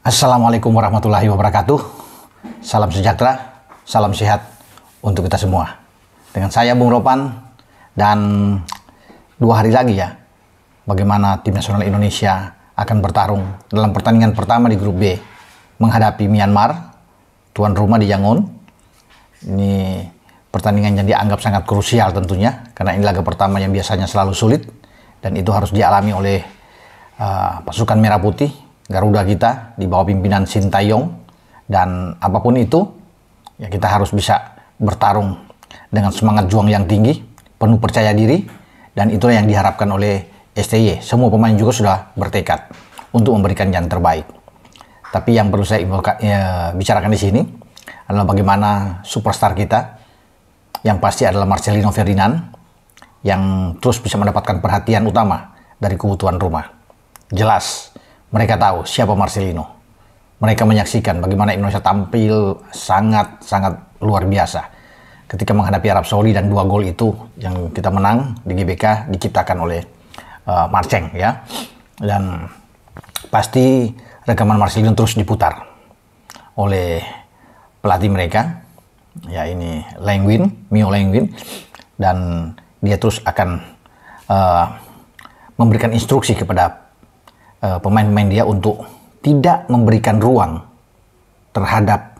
Assalamualaikum warahmatullahi wabarakatuh. Salam sejahtera, salam sehat untuk kita semua. Dengan saya Bung Ropan, dan 2 hari lagi ya, bagaimana tim nasional Indonesia akan bertarung dalam pertandingan pertama di grup B menghadapi Myanmar, tuan rumah di Yangon. Ini pertandingan yang dianggap sangat krusial tentunya, karena ini laga pertama yang biasanya selalu sulit, dan itu harus dialami oleh pasukan merah putih Garuda kita di bawah pimpinan Sintayong. Dan apapun itu, ya kita harus bisa bertarung dengan semangat juang yang tinggi, penuh percaya diri, dan itulah yang diharapkan oleh STY. Semua pemain juga sudah bertekad untuk memberikan yang terbaik. Tapi yang perlu saya bicarakan di sini adalah bagaimana superstar kita, yang pasti adalah Marcelino Ferdinand, yang terus bisa mendapatkan perhatian utama dari kubu tuan rumah. Jelas mereka tahu siapa Marcelino. Mereka menyaksikan bagaimana Indonesia tampil sangat luar biasa ketika menghadapi Arab Saudi, dan 2 gol itu yang kita menang di GBK diciptakan oleh Marceng ya. Dan pasti rekaman Marcelino terus diputar oleh pelatih mereka, ya ini Mio Lengwin, dan dia terus akan memberikan instruksi kepada pemain-pemain dia untuk tidak memberikan ruang terhadap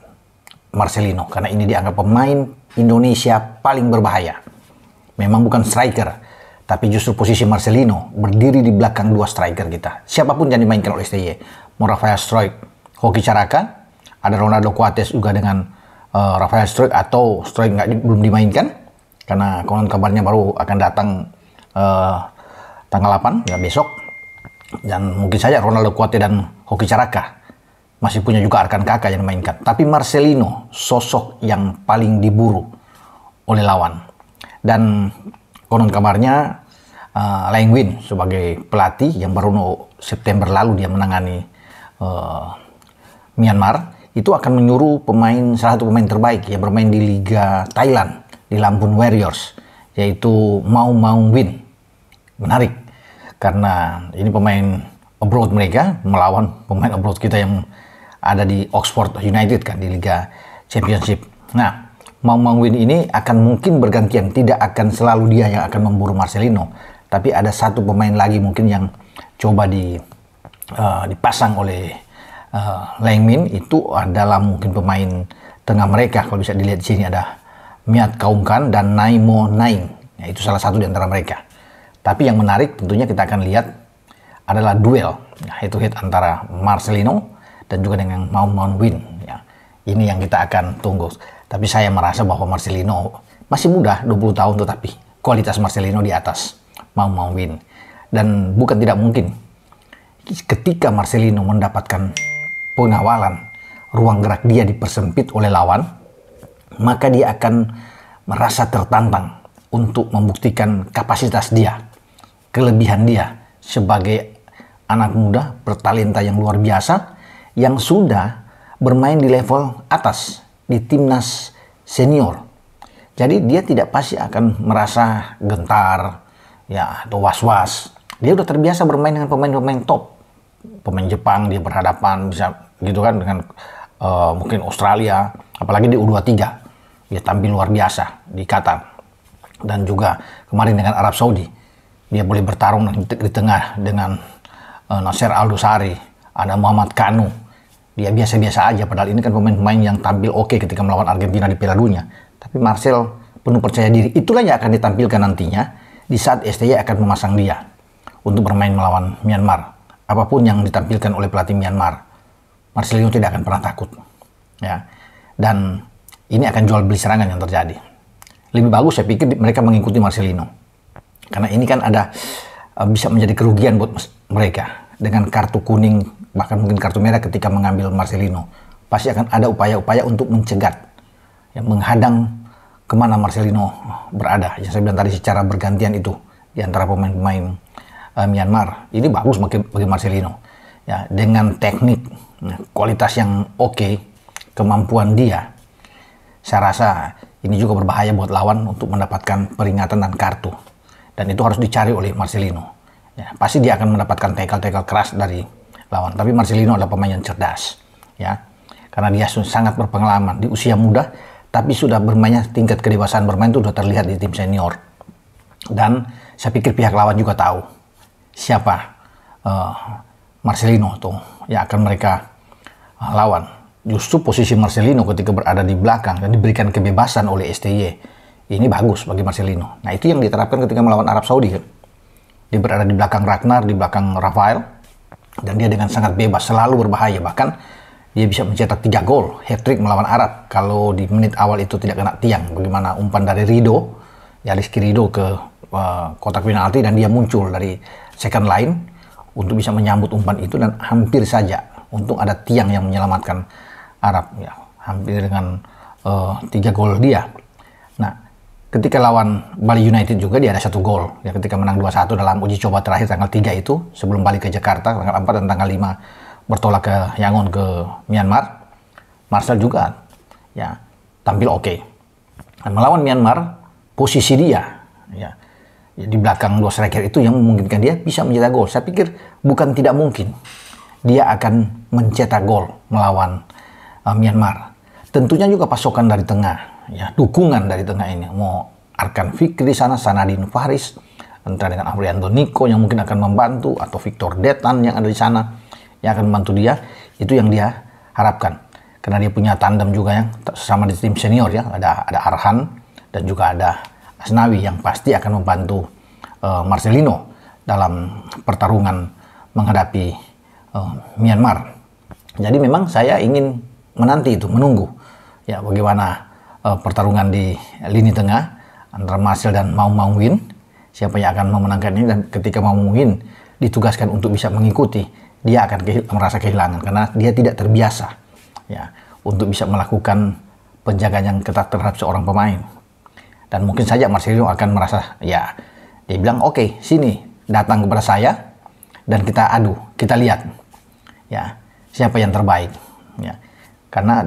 Marcelino, karena ini dianggap pemain Indonesia paling berbahaya. Memang bukan striker, tapi justru posisi Marcelino berdiri di belakang 2 striker kita. Siapapun yang dimainkan oleh STY, mau Rafael Struijk, Hoki Caraka, ada Ronaldo Coates juga dengan Rafael Struijk, atau Struijk belum dimainkan karena konon kabarnya baru akan datang tanggal 8 ya, besok. Dan mungkin saja Ronaldo Coates dan Hoki Caraka masih punya juga rekan kakak yang dimainkan. Tapi Marcelino sosok yang paling diburu oleh lawan. Dan konon kabarnya Lengwin sebagai pelatih yang baru September lalu dia menangani Myanmar, itu akan menyuruh salah satu pemain terbaik yang bermain di Liga Thailand, di Lampun Warriors, yaitu Maung Win. Menarik, karena ini pemain abroad mereka melawan pemain abroad kita yang ada di Oxford United kan, di Liga Championship. Nah, Maung Win ini akan mungkin bergantian, tidak akan selalu dia yang akan memburu Marcelino, tapi ada satu pemain lagi mungkin yang coba dipasang oleh Lengmin. Itu adalah mungkin pemain tengah mereka. Kalau bisa dilihat di sini ada Miat Kaungkan dan Naimo Naing. Ya, itu salah satu di antara mereka. Tapi yang menarik tentunya kita akan lihat adalah duel head to head antara Marcelino dan juga dengan Maung Win. Ya, ini yang kita akan tunggu. Tapi saya merasa bahwa Marcelino masih muda, 20 tahun, tetapi kualitas Marcelino di atas Maung Win. Dan bukan tidak mungkin ketika Marcelino mendapatkan pengawalan, ruang gerak dia dipersempit oleh lawan, maka dia akan merasa tertantang untuk membuktikan kapasitas dia, kelebihan dia sebagai anak muda bertalenta yang luar biasa, yang sudah bermain di level atas di timnas senior. Jadi dia tidak pasti akan merasa gentar ya atau was-was. Dia udah terbiasa bermain dengan pemain-pemain top. Pemain Jepang dia berhadapan bisa gitu kan dengan mungkin Australia, apalagi di U23. Dia tampil luar biasa di Qatar. Dan juga kemarin dengan Arab Saudi, dia boleh bertarung di tengah dengan Nasser Al-Dosari, ada Muhammad Kanu. Dia biasa-biasa aja, padahal ini kan pemain-pemain yang tampil oke ketika melawan Argentina di Piala Dunia. Tapi Marcel penuh percaya diri. Itulah yang akan ditampilkan nantinya di saat STY akan memasang dia untuk bermain melawan Myanmar. Apapun yang ditampilkan oleh pelatih Myanmar, Marcelino tidak akan pernah takut. Ya. Dan ini akan jual beli serangan yang terjadi. Lebih bagus saya pikir mereka mengikuti Marcelino. Karena ini kan bisa menjadi kerugian buat mereka. Dengan kartu kuning, bahkan mungkin kartu merah ketika mengambil Marcelino. Pasti akan ada upaya-upaya untuk mencegat, ya, menghadang kemana Marcelino berada. Yang saya bilang tadi secara bergantian itu di antara pemain-pemain Myanmar. Ini bagus bagi Marcelino. Ya, dengan teknik, kualitas yang oke, kemampuan dia, saya rasa ini juga berbahaya buat lawan untuk mendapatkan peringatan dan kartu. Dan itu harus dicari oleh Marcelino. Ya, pasti dia akan mendapatkan tackle-tackle keras dari lawan. Tapi Marcelino adalah pemain yang cerdas, ya, karena dia sangat berpengalaman di usia muda, tapi sudah bermainnya tingkat kedewasaan bermain itu sudah terlihat di tim senior. Dan saya pikir pihak lawan juga tahu siapa Marcelino tuh yang akan mereka lawan. Justru posisi Marcelino ketika berada di belakang dan diberikan kebebasan oleh STY, ini bagus bagi Marcelino. Nah, itu yang diterapkan ketika melawan Arab Saudi kan. Dia berada di belakang Ragnar, di belakang Rafael, dan dia dengan sangat bebas, selalu berbahaya. Bahkan dia bisa mencetak 3 gol, hat-trick melawan Arab. Kalau di menit awal itu tidak kena tiang, bagaimana umpan dari Rido, ya Rizky Rido ke kotak penalti, dan dia muncul dari second line untuk bisa menyambut umpan itu, dan hampir saja untung ada tiang yang menyelamatkan Arab, ya, hampir dengan 3 gol dia. Nah, ketika lawan Bali United juga dia ada 1 gol, ya, ketika menang 2-1 dalam uji coba terakhir tanggal 3 itu, sebelum balik ke Jakarta tanggal 4 dan tanggal 5 bertolak ke Yangon ke Myanmar. Marcel juga, ya, tampil oke. Dan melawan Myanmar, posisi dia, ya, di belakang 2 striker itu yang memungkinkan dia bisa mencetak gol. Saya pikir bukan tidak mungkin dia akan mencetak gol melawan Myanmar. Tentunya juga pasokan dari tengah, ya, dukungan dari tengah ini. Mau Arkan Fikri di sana, Sanadin Faris, entah dengan Afrianto Niko yang mungkin akan membantu, atau Victor Detan yang ada di sana yang akan membantu dia. Itu yang dia harapkan. Karena dia punya tandem juga yang sama di tim senior, ya. Ada Arhan dan juga ada Asnawi yang pasti akan membantu Marcelino dalam pertarungan menghadapi Myanmar. Jadi memang saya ingin menanti itu, menunggu, ya, bagaimana pertarungan di lini tengah antara Marcel dan Maung Win, siapa yang akan memenangkan ini. Dan ketika Maung Win ditugaskan untuk bisa mengikuti, dia akan merasa kehilangan karena dia tidak terbiasa, ya, untuk bisa melakukan penjagaan yang ketat terhadap seorang pemain. Dan mungkin saja Marcelino akan merasa, ya, dia bilang oke, sini datang kepada saya dan kita adu, kita lihat, ya, siapa yang terbaik, ya. Karena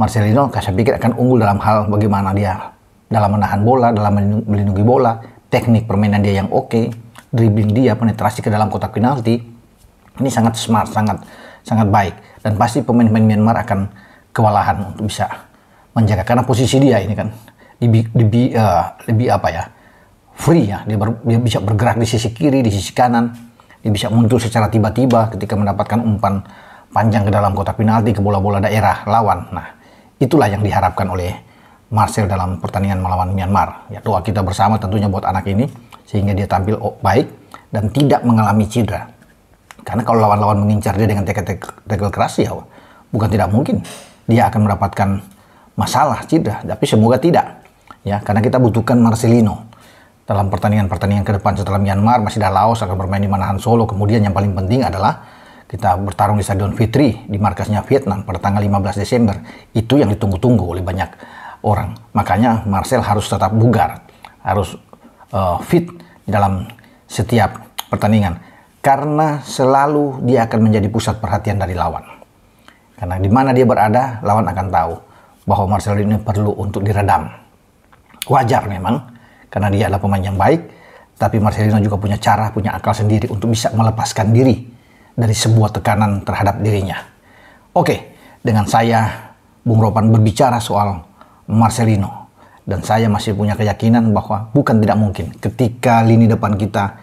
Marcelino saya pikir akan unggul dalam hal bagaimana dia dalam menahan bola, dalam melindungi bola, teknik permainan dia yang oke, dribbling dia, penetrasi ke dalam kotak penalti, ini sangat smart, sangat baik. Dan pasti pemain-pemain Myanmar akan kewalahan untuk bisa menjaga, karena posisi dia ini kan lebih apa ya, free, ya. Dia bisa bergerak di sisi kiri, di sisi kanan, dia bisa muncul secara tiba-tiba ketika mendapatkan umpan panjang ke dalam kotak penalti, ke bola-bola daerah lawan. Nah, itulah yang diharapkan oleh Marcel dalam pertandingan melawan Myanmar. Ya, doa kita bersama tentunya buat anak ini sehingga dia tampil baik dan tidak mengalami cedera. Karena kalau lawan-lawan mengincar dia dengan tackle keras, ya bukan tidak mungkin dia akan mendapatkan masalah cedera, tapi semoga tidak. Ya, karena kita butuhkan Marcelino dalam pertandingan-pertandingan ke depan. Setelah Myanmar masih ada Laos, akan bermain di Manahan Solo. Kemudian yang paling penting adalah kita bertarung di Stadion Fitri di markasnya Vietnam pada tanggal 15 Desember. Itu yang ditunggu-tunggu oleh banyak orang. Makanya Marcel harus tetap bugar, harus fit dalam setiap pertandingan. Karena selalu dia akan menjadi pusat perhatian dari lawan. Karena di mana dia berada, lawan akan tahu bahwa Marcel ini perlu untuk diredam. Wajar memang, karena dia adalah pemain yang baik, tapi Marcelino juga punya cara, punya akal sendiri untuk bisa melepaskan diri dari sebuah tekanan terhadap dirinya. Oke, dengan saya, Bung Ropan, berbicara soal Marcelino, dan saya masih punya keyakinan bahwa bukan tidak mungkin ketika lini depan kita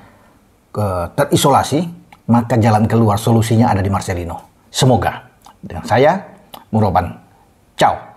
terisolasi, maka jalan keluar solusinya ada di Marcelino. Semoga. Dengan saya, Bung Ropan. Ciao.